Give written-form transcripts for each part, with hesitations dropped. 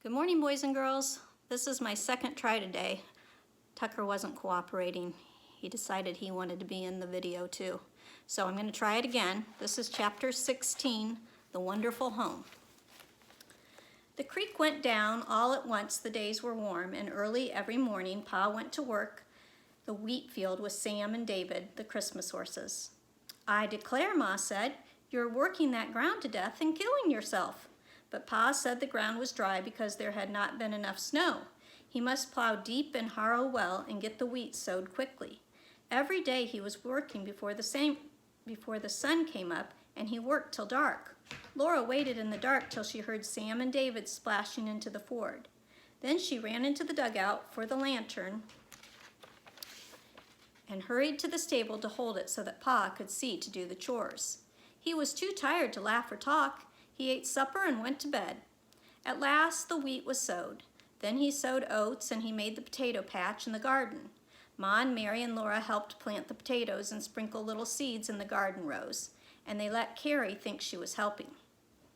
Good morning, boys and girls. This is my second try today. Tucker wasn't cooperating. He decided he wanted to be in the video too. So I'm going to try it again. This is chapter 16, The Wonderful Home. The creek went down all at once. The days were warm, and early every morning Pa went to work the wheat field with Sam and David, the Christmas horses. "I declare," Ma said, "you're working that ground to death and killing yourself." But Pa said the ground was dry because there had not been enough snow. He must plow deep and harrow well and get the wheat sowed quickly. Every day he was working before the sun came up, and he worked till dark. Laura waited in the dark till she heard Sam and David splashing into the ford. Then she ran into the dugout for the lantern and hurried to the stable to hold it so that Pa could see to do the chores. He was too tired to laugh or talk. He ate supper and went to bed. At last the wheat was sowed. Then he sowed oats and he made the potato patch in the garden. Ma and Mary and Laura helped plant the potatoes and sprinkle little seeds in the garden rows, and they let Carrie think she was helping.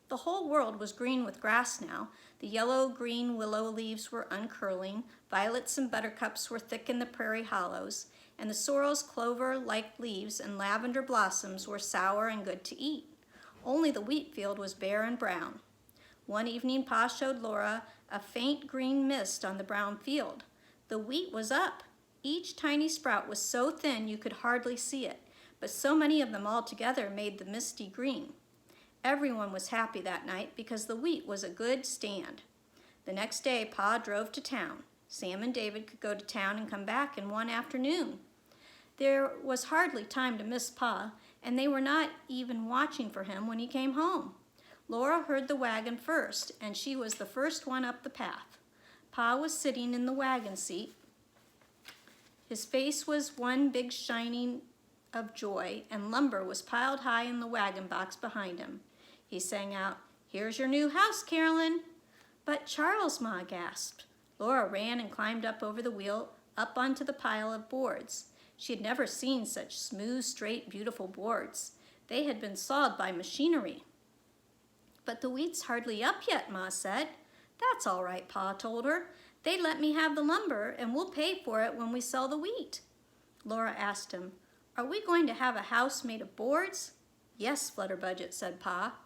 The whole world was green with grass now. The yellow-green willow leaves were uncurling, violets and buttercups were thick in the prairie hollows, and the sorrel's clover-like leaves and lavender blossoms were sour and good to eat. Only the wheat field was bare and brown. One evening, Pa showed Laura a faint green mist on the brown field. The wheat was up. Each tiny sprout was so thin you could hardly see it, but so many of them all together made the misty green. Everyone was happy that night because the wheat was a good stand. The next day, Pa drove to town. Sam and David could go to town and come back in one afternoon. There was hardly time to miss Pa, and they were not even watching for him when he came home. Laura heard the wagon first, and she was the first one up the path. Pa was sitting in the wagon seat. His face was one big shining of joy, and lumber was piled high in the wagon box behind him. He sang out, "Here's your new house, Carolyn." "But Charles," Ma gasped. Laura ran and climbed up over the wheel, up onto the pile of boards. She had never seen such smooth, straight, beautiful boards. They had been sawed by machinery. "But the wheat's hardly up yet," Ma said. "That's all right," Pa told her. "They let me have the lumber, and we'll pay for it when we sell the wheat." Laura asked him, "Are we going to have a house made of boards?" "Yes, Flutterbudget," said Pa.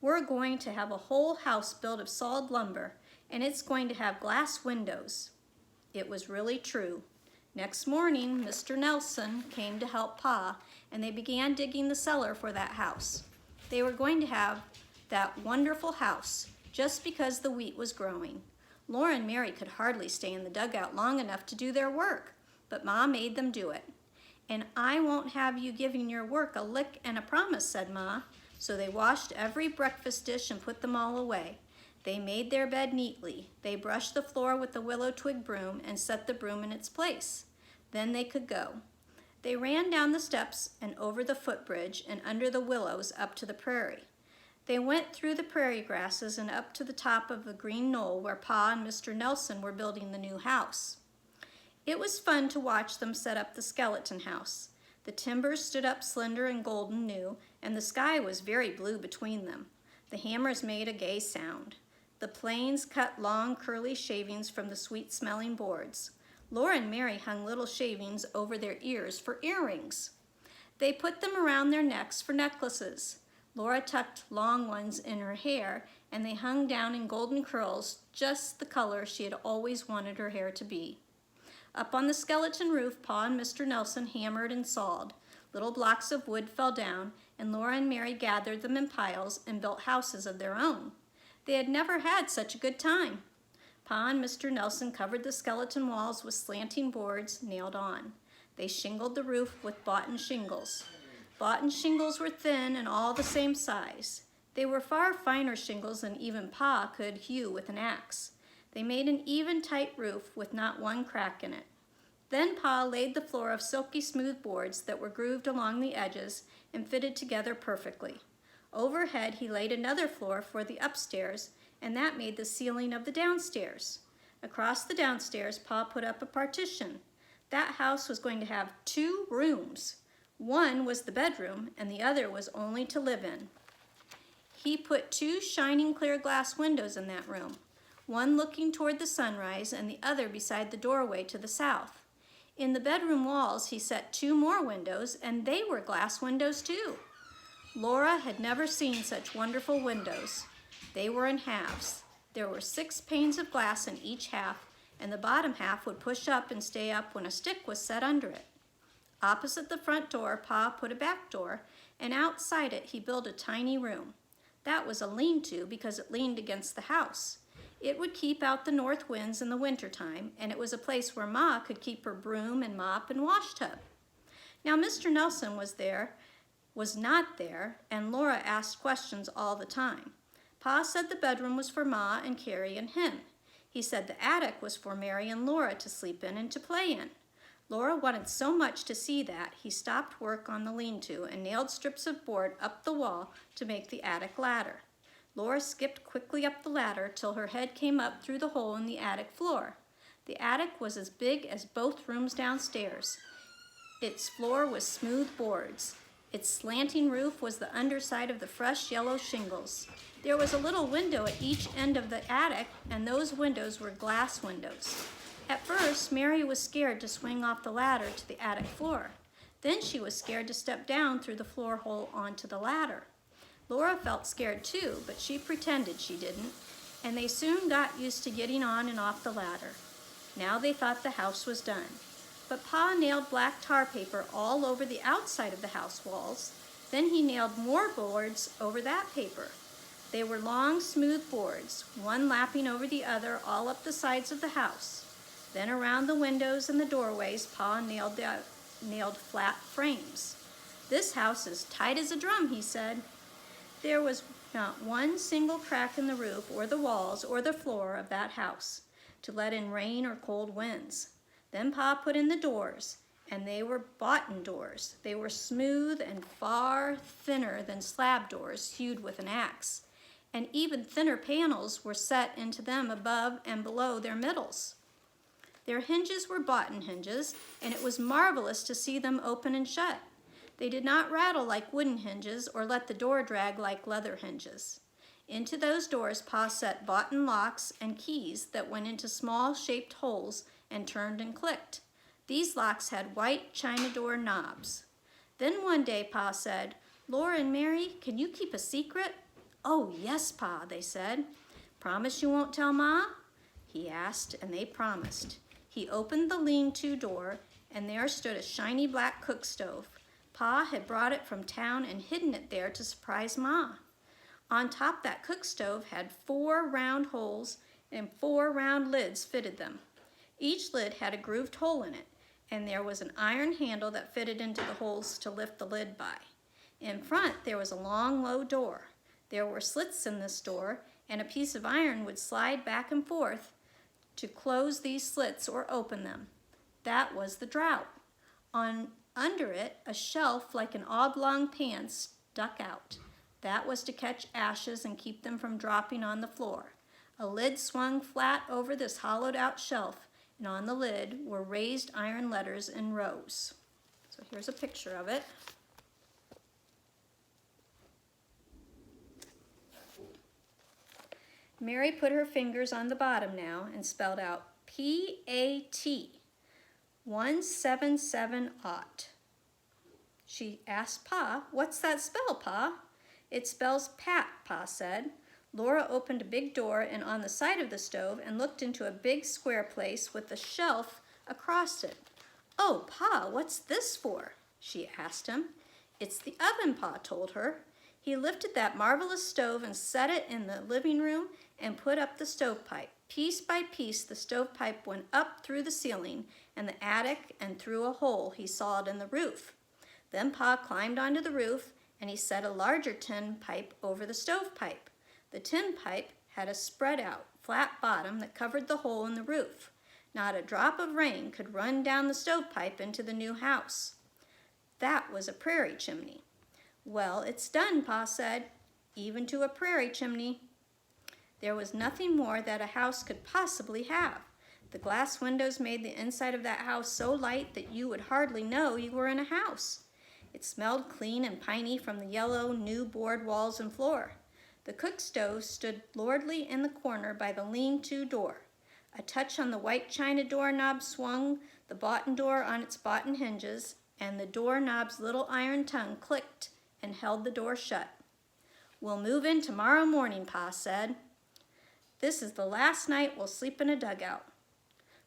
"We're going to have a whole house built of sawed lumber, and it's going to have glass windows." It was really true. Next morning, Mr. Nelson came to help Pa, and they began digging the cellar for that house. They were going to have that wonderful house just because the wheat was growing. Laura and Mary could hardly stay in the dugout long enough to do their work, but Ma made them do it. "And I won't have you giving your work a lick and a promise," said Ma. So they washed every breakfast dish and put them all away. They made their bed neatly. They brushed the floor with the willow twig broom and set the broom in its place. Then they could go. They ran down the steps and over the footbridge and under the willows up to the prairie. They went through the prairie grasses and up to the top of the green knoll where Pa and Mr. Nelson were building the new house. It was fun to watch them set up the skeleton house. The timbers stood up slender and golden new, and the sky was very blue between them. The hammers made a gay sound. The planes cut long, curly shavings from the sweet-smelling boards. Laura and Mary hung little shavings over their ears for earrings. They put them around their necks for necklaces. Laura tucked long ones in her hair, and they hung down in golden curls, just the color she had always wanted her hair to be. Up on the skeleton roof, Pa and Mr. Nelson hammered and sawed. Little blocks of wood fell down, and Laura and Mary gathered them in piles and built houses of their own. They had never had such a good time. Pa and Mr. Nelson covered the skeleton walls with slanting boards nailed on. They shingled the roof with boughten shingles. Boughten shingles were thin and all the same size. They were far finer shingles than even Pa could hew with an axe. They made an even, tight roof with not one crack in it. Then Pa laid the floor of silky smooth boards that were grooved along the edges and fitted together perfectly. Overhead, he laid another floor for the upstairs, and that made the ceiling of the downstairs. Across the downstairs, Pa put up a partition. That house was going to have 2 rooms. One was the bedroom, and the other was only to live in. He put 2 shining clear glass windows in that room. one looking toward the sunrise and the other beside the doorway to the south. In the bedroom walls, he set 2 more windows, and they were glass windows too. Laura had never seen such wonderful windows. They were in halves. There were 6 panes of glass in each half, and the bottom half would push up and stay up when a stick was set under it. Opposite the front door, Pa put a back door, and outside it he built a tiny room. That was a lean-to because it leaned against the house. It would keep out the north winds in the wintertime, and it was a place where Ma could keep her broom and mop and wash tub. Now Mr. Nelson was not there, and Laura asked questions all the time. Pa said the bedroom was for Ma and Carrie and him. He said the attic was for Mary and Laura to sleep in and to play in. Laura wanted so much to see that he stopped work on the lean-to and nailed strips of board up the wall to make the attic ladder. Laura skipped quickly up the ladder till her head came up through the hole in the attic floor. The attic was as big as both rooms downstairs. Its floor was smooth boards. Its slanting roof was the underside of the fresh yellow shingles. There was a little window at each end of the attic, and those windows were glass windows. At first, Mary was scared to swing off the ladder to the attic floor. Then she was scared to step down through the floor hole onto the ladder. Laura felt scared too, but she pretended she didn't, and they soon got used to getting on and off the ladder. Now they thought the house was done. But Pa nailed black tar paper all over the outside of the house walls. Then he nailed more boards over that paper. They were long, smooth boards, one lapping over the other all up the sides of the house. Then around the windows and the doorways, Pa nailed flat frames. "This house is tight as a drum," he said. There was not one single crack in the roof or the walls or the floor of that house to let in rain or cold winds. Then Pa put in the doors, and they were boughten doors. They were smooth and far thinner than slab doors hewed with an axe, and even thinner panels were set into them above and below their middles. Their hinges were boughten hinges, and it was marvelous to see them open and shut. They did not rattle like wooden hinges or let the door drag like leather hinges. Into those doors Pa set boughten locks and keys that went into small shaped holes and turned and clicked. These locks had white china door knobs. Then one day Pa said, "Laura and Mary, can you keep a secret?" "Oh, yes, Pa," they said. "Promise you won't tell Ma?" he asked, and they promised. He opened the lean-to door, and there stood a shiny black cook stove. Pa had brought it from town and hidden it there to surprise Ma. On top that cook stove had 4 round holes, and 4 round lids fitted them. Each lid had a grooved hole in it, and there was an iron handle that fitted into the holes to lift the lid by. In front, there was a long, low door. There were slits in this door, and a piece of iron would slide back and forth to close these slits or open them. That was the draught. Under it, a shelf like an oblong pan stuck out. That was to catch ashes and keep them from dropping on the floor. A lid swung flat over this hollowed-out shelf, and on the lid were raised iron letters in rows. So here's a picture of it. Mary put her fingers on the bottom now and spelled out P-A-T, 177-0. She asked Pa, "What's that spell, Pa?" "It spells Pat," Pa said. Laura opened a big door and on the side of the stove and looked into a big square place with a shelf across it. "Oh, Pa, what's this for?" she asked him. "It's the oven," Pa told her. He lifted that marvelous stove and set it in the living room and put up the stovepipe. Piece by piece, the stovepipe went up through the ceiling and the attic and through a hole he sawed in the roof. Then Pa climbed onto the roof, and he set a larger tin pipe over the stovepipe. The tin pipe had a spread-out, flat bottom that covered the hole in the roof. Not a drop of rain could run down the stovepipe into the new house. That was a prairie chimney. "Well, it's done," Pa said, "even to a prairie chimney." There was nothing more that a house could possibly have. The glass windows made the inside of that house so light that you would hardly know you were in a house. It smelled clean and piney from the yellow, new board walls and floor. The cook stove stood lordly in the corner by the lean-to door. A touch on the white china doorknob swung the bottom door on its bottom hinges, and the doorknob's little iron tongue clicked and held the door shut. "We'll move in tomorrow morning," Pa said. "This is the last night we'll sleep in a dugout."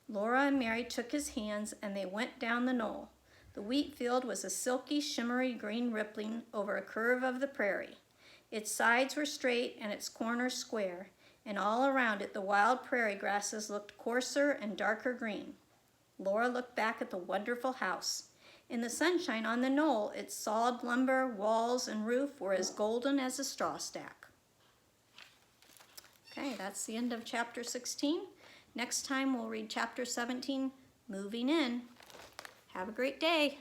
Laura and Mary took his hands and they went down the knoll. The wheat field was a silky, shimmery green rippling over a curve of the prairie. Its sides were straight and its corners square, and all around it the wild prairie grasses looked coarser and darker green. Laura looked back at the wonderful house. In the sunshine on the knoll, its sawed lumber, walls, and roof were as golden as a straw stack. Okay, that's the end of chapter 16. Next time we'll read chapter 17, Moving In. Have a great day.